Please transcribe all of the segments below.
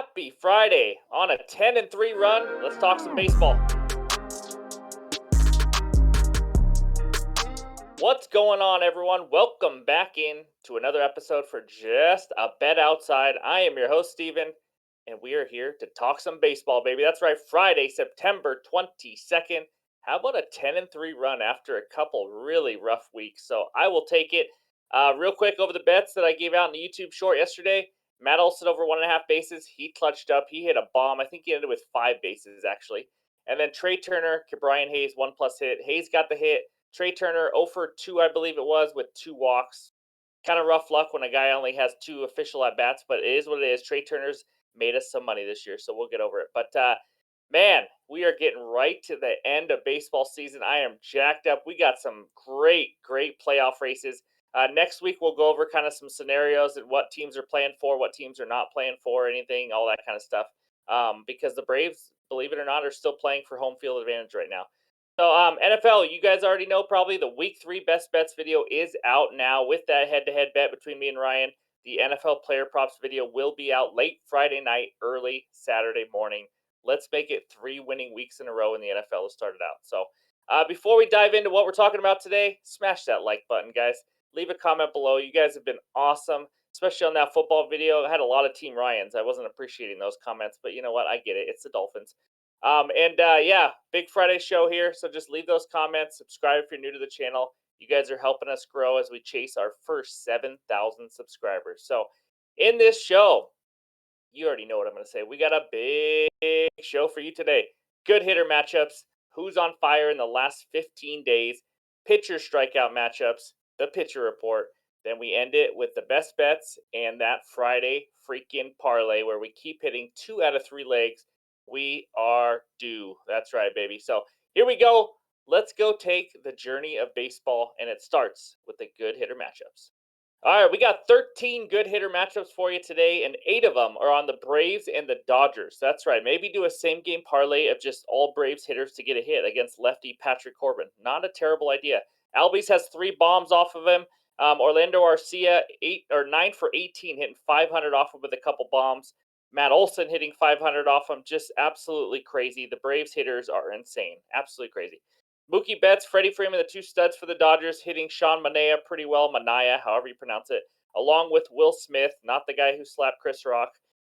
Happy Friday on a 10-3 run. Let's talk some baseball. What's going on, everyone? Welcome back in to another episode for Just a Bet Outside. I am your host, Steven, and we are here to talk some baseball, baby. That's right, Friday, September 22nd. How about a 10-3 run after a couple really rough weeks? So I will take it. Real quick over the bets that I gave out in the YouTube short yesterday. Matt Olson over 1.5 bases. He clutched up. He hit a bomb. I think he ended with 5 bases, actually. And then Trey Turner, Brian Hayes, 1+ hit. Hayes got the hit. Trey Turner, 0 for 2, I believe it was, with 2 walks. Kind of rough luck when a guy only has 2 official at-bats, but it is what it is. Trey Turner's made us some money this year, so we'll get over it. But, man, we are getting right to the end of baseball season. I am jacked up. We got some great playoff races. Next week, we'll go over kind of some scenarios and what teams are playing for, what teams are not playing for, anything, all that kind of stuff. Because the Braves, believe it or not, are still playing for home field advantage right now. So, NFL, you guys already know probably the Week 3 Best Bets video is out now with that head-to-head bet between me and Ryan. The NFL Player Props video will be out late Friday night, early Saturday morning. Let's make it 3 winning weeks in a row in the NFL to start it out. So, before we dive into what we're talking about today, smash that like button, guys. Leave a comment below. You guys have been awesome, especially on that football video. I had a lot of Team Ryans. I wasn't appreciating those comments, but you know what? I get it. It's the Dolphins. Yeah, big Friday show here. So just leave those comments. Subscribe if you're new to the channel. You guys are helping us grow as we chase our first 7,000 subscribers. So in this show, you already know what I'm going to say. We got a big show for you today. Good hitter matchups. Who's on fire in the last 15 days? Pitcher strikeout matchups. The pitcher report. Then we end it with the best bets and that Friday freaking parlay where we keep hitting 2 out of 3 legs. We are due. That's right, baby. So here we go. Let's go take the journey of baseball, and it starts with the good hitter matchups. All right, we got 13 good hitter matchups for you today, and 8 of them are on the Braves and the Dodgers. That's right. Maybe do a same game parlay of just all Braves hitters to get a hit against lefty Patrick Corbin. Not a terrible idea. Albies has 3 bombs off of him. Orlando Arcia, 9 for 18, hitting 500 off him with a couple bombs. Matt Olson hitting 500 off him. Just absolutely crazy. The Braves hitters are insane. Absolutely crazy. Mookie Betts, Freddie Freeman, the 2 studs for the Dodgers, hitting Sean Manaea pretty well. Manaea, however you pronounce it, along with Will Smith, not the guy who slapped Chris Rock.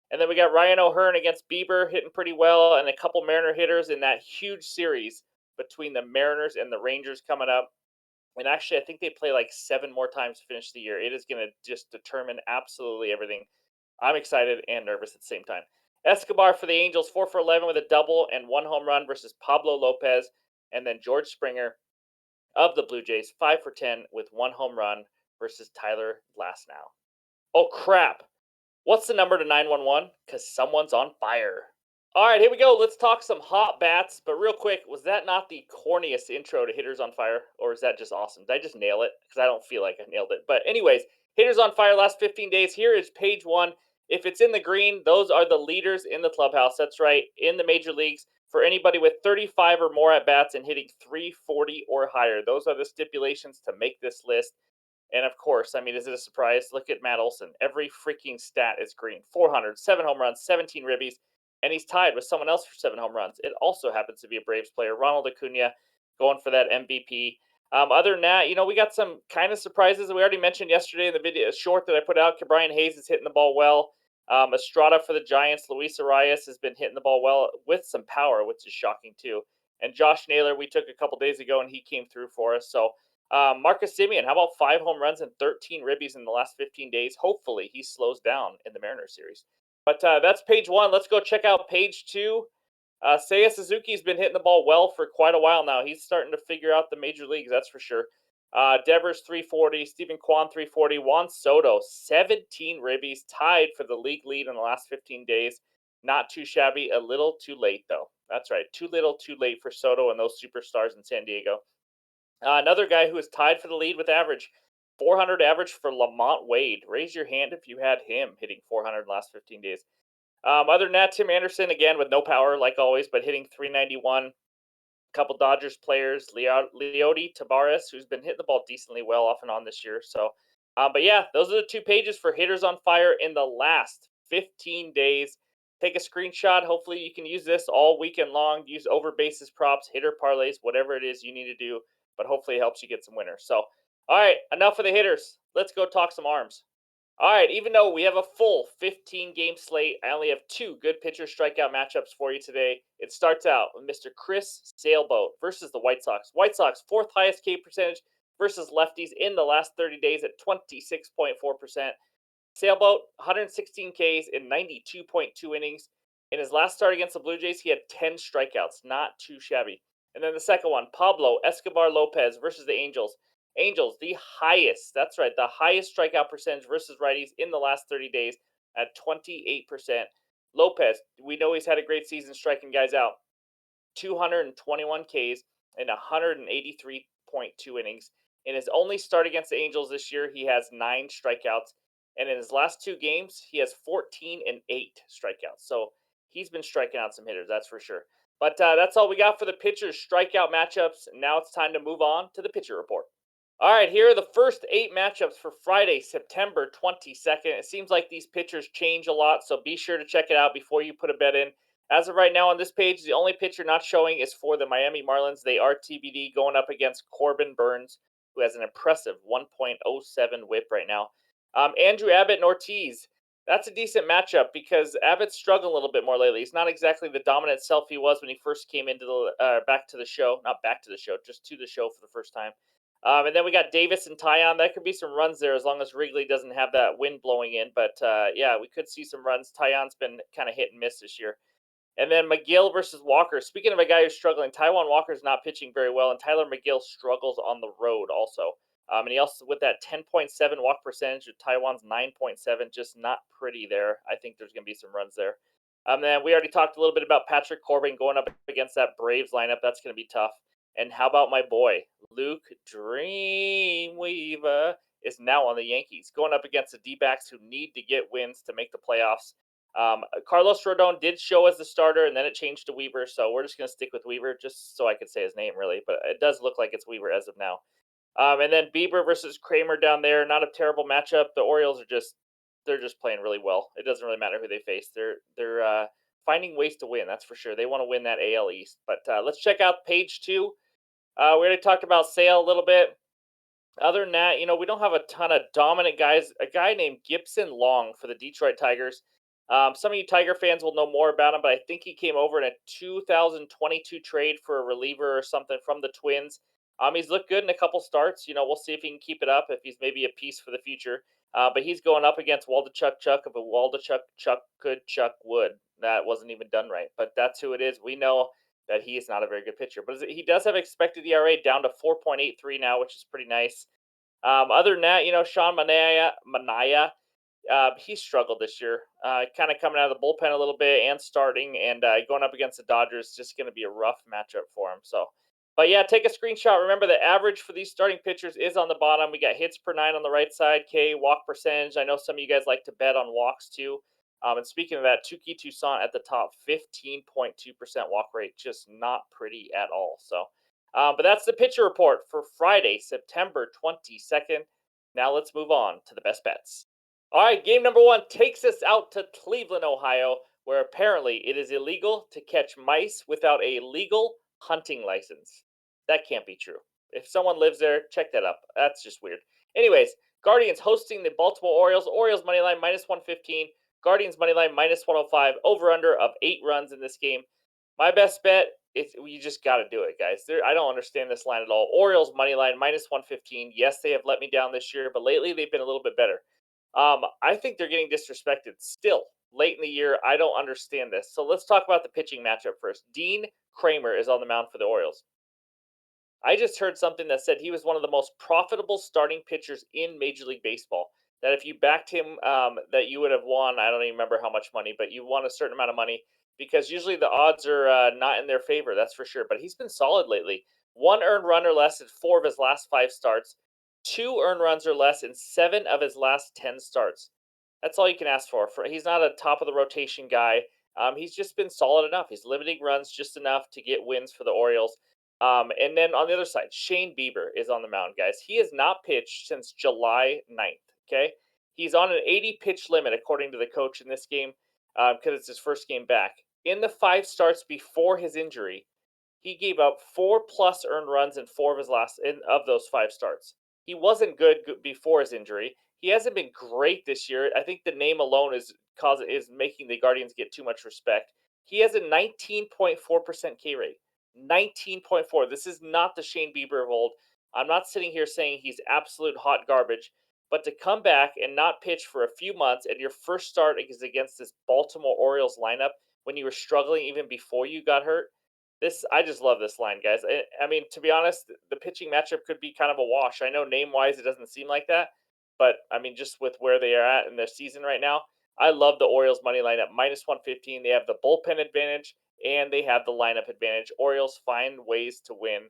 And then we got Ryan O'Hearn against Bieber hitting pretty well, and a couple Mariner hitters in that huge series between the Mariners and the Rangers coming up. And actually, I think they play like 7 more times to finish the year. It is going to just determine absolutely everything. I'm excited and nervous at the same time. Escobar for the Angels, 4 for 11 with a double and 1 home run versus Pablo Lopez. And then George Springer of the Blue Jays, 5 for 10 with 1 home run versus Tyler Glasnow. Oh, crap. What's the number to 911? Because someone's on fire. All right, here we go. Let's talk some hot bats. But real quick, was that not the corniest intro to Hitters on Fire? Or is that just awesome? Did I just nail it? Because I don't feel like I nailed it. But anyways, Hitters on Fire last 15 days. Here is page 1. If it's in the green, those are the leaders in the clubhouse. That's right, in the major leagues. For anybody with 35 or more at bats and hitting 340 or higher. Those are the stipulations to make this list. And of course, I mean, is it a surprise? Look at Matt Olson. Every freaking stat is green. 400, 7 home runs, 17 ribbies, and he's tied with someone else for 7 home runs. It also happens to be a Braves player, Ronald Acuna, going for that MVP. Other than that, we got some kind of surprises that we already mentioned yesterday in the video short that I put out. Brian Hayes is hitting the ball well. Estrada for the Giants. Luis Arias has been hitting the ball well with some power, which is shocking too. And Josh Naylor, we took a couple days ago, and he came through for us. So Marcus Semien, how about 5 home runs and 13 ribbies in the last 15 days? Hopefully he slows down in the Mariners series. But that's page 1. Let's go check out page 2. Seiya Suzuki's been hitting the ball well for quite a while now. He's starting to figure out the major leagues, that's for sure. Devers 340, Stephen Kwan 340, Juan Soto 17 ribbies, tied for the league lead in the last 15 days. Not too shabby, a little too late though. That's right, too little, too late for Soto and those superstars in San Diego. Another guy who is tied for the lead with average, 400 average for Lamont Wade. Raise your hand if you had him hitting 400 in the last 15 days. Other than that, Tim Anderson, again, with no power, like always, but hitting 391. Couple Dodgers players, Leody Taveras, who's been hitting the ball decently well off and on this year. So, but yeah, those are the 2 pages for Hitters on Fire in the last 15 days. Take a screenshot. Hopefully, you can use this all weekend long. Use over bases props, hitter parlays, whatever it is you need to do. But hopefully, it helps you get some winners. So, all right, enough for the hitters. Let's go talk some arms. All right, even though we have a full 15-game slate, I only have 2 good pitcher strikeout matchups for you today. It starts out with Mr. Chris Sailboat versus the White Sox. White Sox, 4th highest K percentage versus lefties in the last 30 days at 26.4%. Sailboat, 116 Ks in 92.2 innings. In his last start against the Blue Jays, he had 10 strikeouts. Not too shabby. And then the second one, Pablo Escobar Lopez versus the Angels. Angels, the highest, that's right, the highest strikeout percentage versus righties in the last 30 days at 28%. Lopez, we know he's had a great season striking guys out. 221 Ks in 183.2 innings. In his only start against the Angels this year, he has 9 strikeouts. And in his last 2 games, he has 14 and 8 strikeouts. So he's been striking out some hitters, that's for sure. But that's all we got for the pitchers' strikeout matchups. Now it's time to move on to the pitcher report. All right, here are the first 8 matchups for Friday, September 22nd. It seems like these pitchers change a lot, so be sure to check it out before you put a bet in. As of right now on this page, the only pitcher not showing is for the Miami Marlins. They are TBD going up against Corbin Burns, who has an impressive 1.07 whip right now. Andrew Abbott and Ortiz. That's a decent matchup because Abbott's struggling a little bit more lately. He's not exactly the dominant self he was when he first came into the back to the show. Not back to the show, just to the show for the first time. And then we got Davis and Tyon. That could be some runs there as long as Wrigley doesn't have that wind blowing in. But yeah, we could see some runs. Tyon's been kind of hit and miss this year. And then McGill versus Walker. Speaking of a guy who's struggling, Taijuan Walker's not pitching very well, and Tyler McGill struggles on the road also. And he also, with that 10.7 walk percentage, Taiwan's 9.7, just not pretty there. I think there's going to be some runs there. Then we already talked a little bit about Patrick Corbin going up against that Braves lineup. That's going to be tough. And how about my boy, Luke Dreamweaver, is now on the Yankees, going up against the D-backs who need to get wins to make the playoffs. Carlos Rodon did show as the starter, and then it changed to Weaver, so we're just going to stick with Weaver just so I could say his name, really. But it does look like it's Weaver as of now. And then Bieber versus Kramer down there, not a terrible matchup. The Orioles are they're just playing really well. It doesn't really matter who they face. They're finding ways to win, that's for sure. They want to win that AL East. But let's check out page 2. We already talked about Sale a little bit. Other than that, we don't have a ton of dominant guys. A guy named Gibson Long for the Detroit Tigers. Some of you Tiger fans will know more about him, but I think he came over in a 2022 trade for a reliever or something from the Twins. He's looked good in a couple starts. We'll see if he can keep it up, if he's maybe a piece for the future. But he's going up against Waldichuk Chuck of a Waldichuk Chuck could Chuck would. That wasn't even done right, but that's who it is. We know that he is not a very good pitcher, but he does have expected ERA down to 4.83 now, which is pretty nice. Other than that, Sean Manaea, he struggled this year, kind of coming out of the bullpen a little bit and starting, and going up against the Dodgers is just going to be a rough matchup for him. So, but yeah, take a screenshot. Remember, the average for these starting pitchers is on the bottom. We got hits per 9 on the right side, K, walk percentage. I know some of you guys like to bet on walks too. And speaking of that, Tuki Toussaint at the top, 15.2% walk rate, just not pretty at all. So, but that's the pitcher report for Friday, September 22nd. Now let's move on to the best bets. All right, game number 1 takes us out to Cleveland, Ohio, where apparently it is illegal to catch mice without a legal hunting license. That can't be true. If someone lives there, check that up. That's just weird. Anyways, Guardians hosting the Baltimore Orioles. Orioles moneyline minus 115. Guardians moneyline minus 105. Over-under of 8 runs in this game. My best bet, you just got to do it, guys. I don't understand this line at all. Orioles moneyline minus 115. Yes, they have let me down this year, but lately they've been a little bit better. I think they're getting disrespected still late in the year. I don't understand this. So let's talk about the pitching matchup first. Dean Kramer is on the mound for the Orioles. I just heard something that said he was one of the most profitable starting pitchers in Major League Baseball. That if you backed him, that you would have won. I don't even remember how much money, but you won a certain amount of money because usually the odds are not in their favor. That's for sure. But he's been solid lately. 1 earned run or less in 4 of his last 5 starts. 2 earned runs or less in 7 of his last 10 starts. That's all you can ask for. He's not a top of the rotation guy. He's just been solid enough. He's limiting runs just enough to get wins for the Orioles. And then on the other side, Shane Bieber is on the mound, guys. He has not pitched since July 9th, okay? He's on an 80 pitch limit, according to the coach in this game. because it's his first game back. In the 5 starts before his injury, he gave up 4+ earned runs in 4 of those 5 starts. He wasn't good before his injury. He hasn't been great this year. I think the name alone is making the Guardians get too much respect. He has a 19.4% K rate. 19.4. This is not the Shane Bieber of old. I'm not sitting here saying he's absolute hot garbage, but to come back and not pitch for a few months and your first start is against this Baltimore Orioles lineup when you were struggling even before you got hurt, I just love this line, guys. I mean, to be honest, the pitching matchup could be kind of a wash. I know name wise it doesn't seem like that, but I mean, just with where they are at in their season right now, I love the Orioles money line at -115. They have the bullpen advantage and they have the lineup advantage. Orioles find ways to win.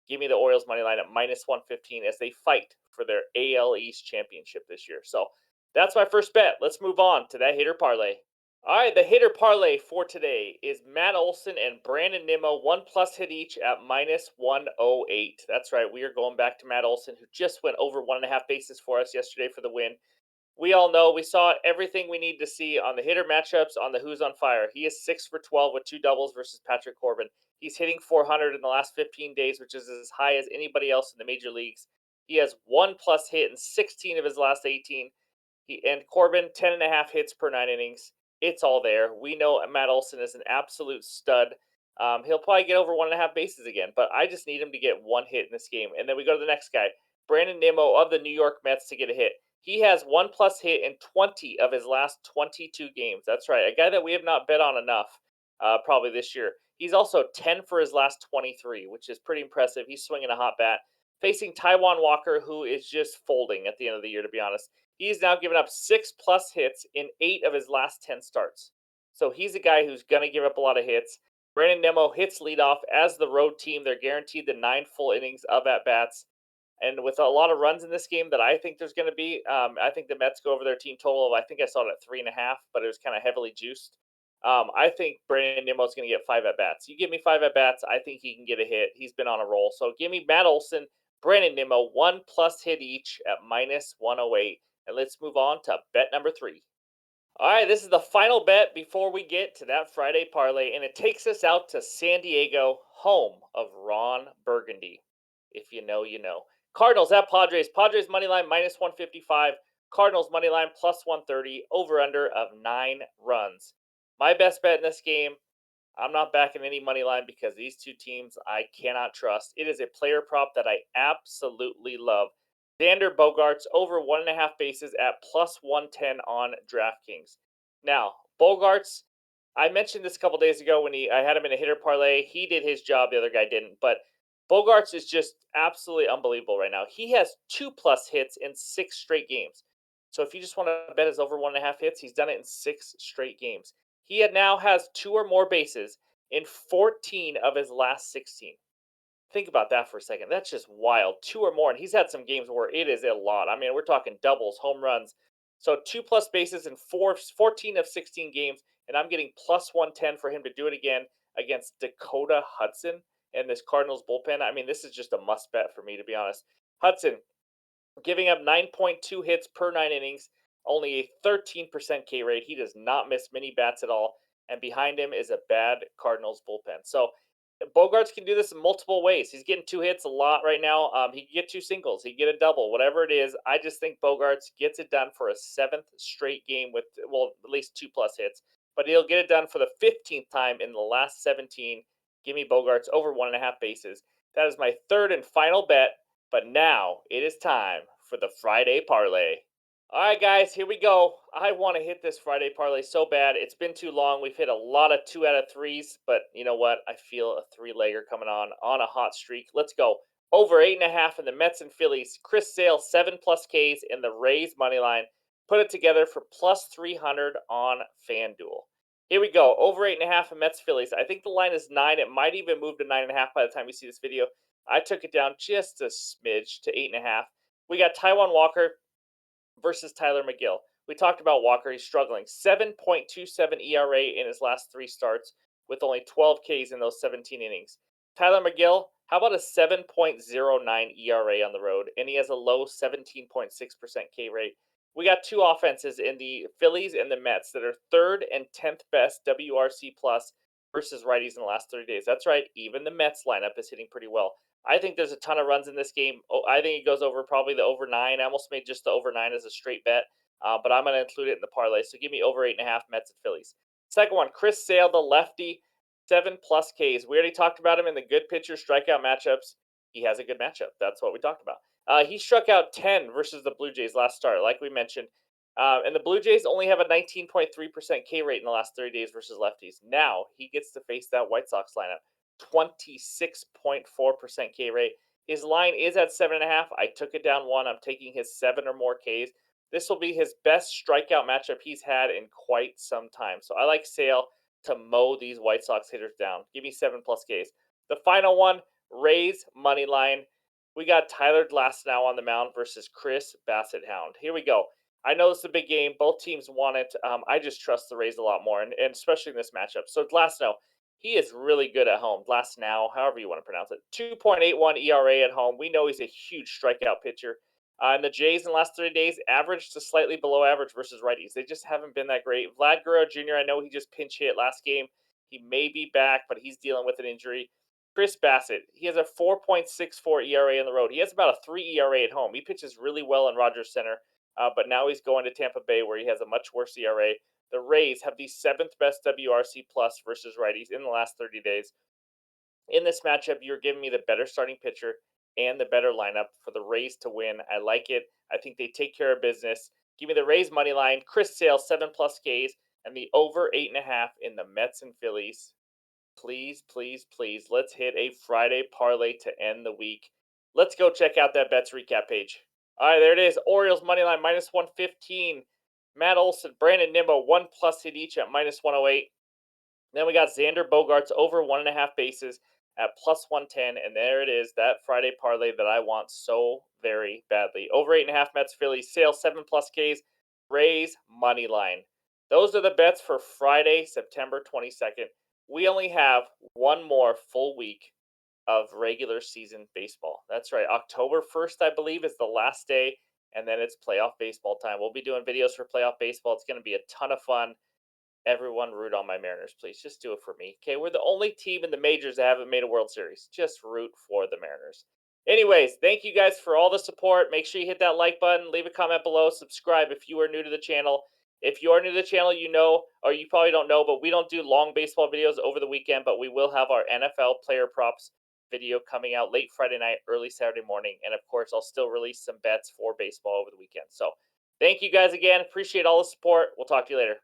Give me the Orioles money line at -115 as they fight for their AL East championship this year. So that's my first bet. Let's move on to that hitter parlay. All right, the hitter parlay for today is Matt Olson and Brandon Nimmo, 1+ hit each at -108. That's right, we are going back to Matt Olson, who just went over 1.5 bases for us yesterday for the win. We all know we saw everything we need to see on the hitter matchups on the Who's on Fire. He is 6 for 12 with 2 doubles versus Patrick Corbin. He's hitting 400 in the last 15 days, which is as high as anybody else in the major leagues. He has 1+ hit in 16 of his last 18. And Corbin, 10.5 hits per 9 innings. It's all there. We know Matt Olson is an absolute stud. He'll probably get over 1.5 bases again, but I just need him to get 1 hit in this game. And then we go to the next guy, Brandon Nimmo of the New York Mets, to get a hit. He has 1+ hit in 20 of his last 22 games. That's right, a guy that we have not bet on enough probably this year. He's also 10 for his last 23, which is pretty impressive. He's swinging a hot bat. Facing Taijuan Walker, who is just folding at the end of the year, to be honest. He's now given up 6+ hits in 8 of his last 10 starts. So he's a guy who's going to give up a lot of hits. Brandon Nimmo hits leadoff as the road team. They're guaranteed the 9 full innings of at-bats. And with a lot of runs in this game that I think there's going to be, I think the Mets go over their team total of, I think I saw it at 3.5, but it was kind of heavily juiced. I think Brandon Nimmo is going to get 5 at-bats. You give me 5 at-bats, I think he can get a hit. He's been on a roll. So give me Matt Olson, Brandon Nimmo, 1+ hit each at -108. And let's move on to bet number 3. All right, this is the final bet before we get to that Friday parlay, and it takes us out to San Diego, home of Ron Burgundy. If you know, you know. Cardinals at Padres. Padres money line -155. Cardinals money line +130. Over under of 9 runs. My best bet in this game, I'm not backing any money line because these two teams I cannot trust. It is a player prop that I absolutely love. Xander Bogaerts over 1.5 bases at +110 on DraftKings. Now, Bogaerts, I mentioned this a couple days ago when I had him in a hitter parlay. He did his job, the other guy didn't. But Bogaerts is just absolutely unbelievable right now. He has 2+ hits in 6 straight games. So if you just want to bet his over 1.5 hits, he's done it in 6 straight games. He now has 2 or more bases in 14 of his last 16. Think about that for a second. That's just wild. 2 or more, and he's had some games where it is a lot. I mean, we're talking doubles, home runs. So 2+ bases in 14 of 16 games, and I'm getting +110 for him to do it again against Dakota Hudson and this Cardinals bullpen. I mean, this is just a must bet for me, to be honest. Hudson giving up 9.2 hits per 9 innings, only a 13% K rate. He does not miss many bats at all. And behind him is a bad Cardinals bullpen. So Bogarts can do this in multiple ways. He's getting 2 hits a lot right now. He can get 2 singles. He can get a double, whatever it is. I just think Bogarts gets it done for a 7th straight game with, well, at least 2+ hits. But he'll get it done for the 15th time in the last 17. Give me Bogarts over 1.5 bases. That is my third and final bet. But now it is time for the Friday parlay. All right, guys, here we go. I want to hit this Friday parlay so bad. It's been too long. We've hit a lot of 2 out of 3s, but you know what? I feel a 3-legger coming on a hot streak. Let's go. Over 8.5 in the Mets and Phillies. Chris Sale, 7+ Ks in the Rays money line. Put it together for +300 on FanDuel. Here we go. Over 8.5 in Mets Phillies. I think the line is 9. It might even move to 9.5 by the time you see this video. I took it down just a smidge to 8.5. We got Taijuan Walker versus Tyler McGill. We talked about Walker. He's struggling. 7.27 ERA in his last 3 starts with only 12 Ks in those 17 innings. Tyler McGill, how about a 7.09 ERA on the road? And he has a low 17.6% K rate. We got two offenses in the Phillies and the Mets that are third and 10th best WRC plus versus righties in the last 30 days. That's right, even the Mets lineup is hitting pretty well. I think there's a ton of runs in this game. Oh, I think it goes over probably the over 9. I almost made just the over 9 as a straight bet, but I'm going to include it in the parlay. So give me over 8.5 Mets and Phillies. Second one, Chris Sale, the lefty, 7+ Ks. We already talked about him in the good pitcher strikeout matchups. He has a good matchup. That's what we talked about. He struck out 10 versus the Blue Jays last start, like we mentioned. And the Blue Jays only have a 19.3% K rate in the last 30 days versus lefties. Now he gets to face that White Sox lineup, 26.4% K rate. His line is at 7.5. I took it down one. I'm taking his 7 or more Ks. This will be his best strikeout matchup he's had in quite some time. So I like Sale to mow these White Sox hitters down. Give me 7+ Ks. The final one, Rays money line. We got Tyler Glasnow on the mound versus Chris Bassett Hound. Here we go. I know it's a big game. Both teams want it. I just trust the Rays a lot more, and especially in this matchup. So Glasnow, he is really good at home. Glasnow, however you want to pronounce it. 2.81 ERA at home. We know he's a huge strikeout pitcher. And the Jays in the last 30 days averaged to slightly below average versus righties. They just haven't been that great. Vlad Guerrero Jr., I know he just pinch hit last game. He may be back, but he's dealing with an injury. Chris Bassett, he has a 4.64 ERA on the road. He has about a 3 ERA at home. He pitches really well in Rogers Center, but now he's going to Tampa Bay where he has a much worse ERA. The Rays have the 7th best WRC plus versus righties in the last 30 days. In this matchup, you're giving me the better starting pitcher and the better lineup for the Rays to win. I like it. I think they take care of business. Give me the Rays money line, Chris Sale, 7+ Ks, and the over 8.5 in the Mets and Phillies. Please, please, please, let's hit a Friday parlay to end the week. Let's go check out that bets recap page. All right, there it is. Orioles money line minus 115. Matt Olson, Brandon Nimmo, 1+ hit each at minus 108. Then we got Xander Bogaerts over 1.5 bases at plus 110. And there it is, that Friday parlay that I want so very badly. Over 8.5 Mets, Phillies, Sale 7+ Ks, Rays money line. Those are the bets for Friday, September 22nd. We only have one more full week of regular season baseball. That's right. October 1st, I believe, is the last day, and then it's playoff baseball time. We'll be doing videos for playoff baseball. It's going to be a ton of fun. Everyone root on my Mariners, please. Just do it for me. Okay, we're the only team in the majors that haven't made a World Series. Just root for the Mariners. Anyways, thank you guys for all the support. Make sure you hit that like button, leave a comment below, subscribe if you are new to the channel. If you are new to the channel, you know, or you probably don't know, but we don't do long baseball videos over the weekend, but we will have our NFL player props video coming out late Friday night, early Saturday morning. And of course, I'll still release some bets for baseball over the weekend. So thank you guys again. Appreciate all the support. We'll talk to you later.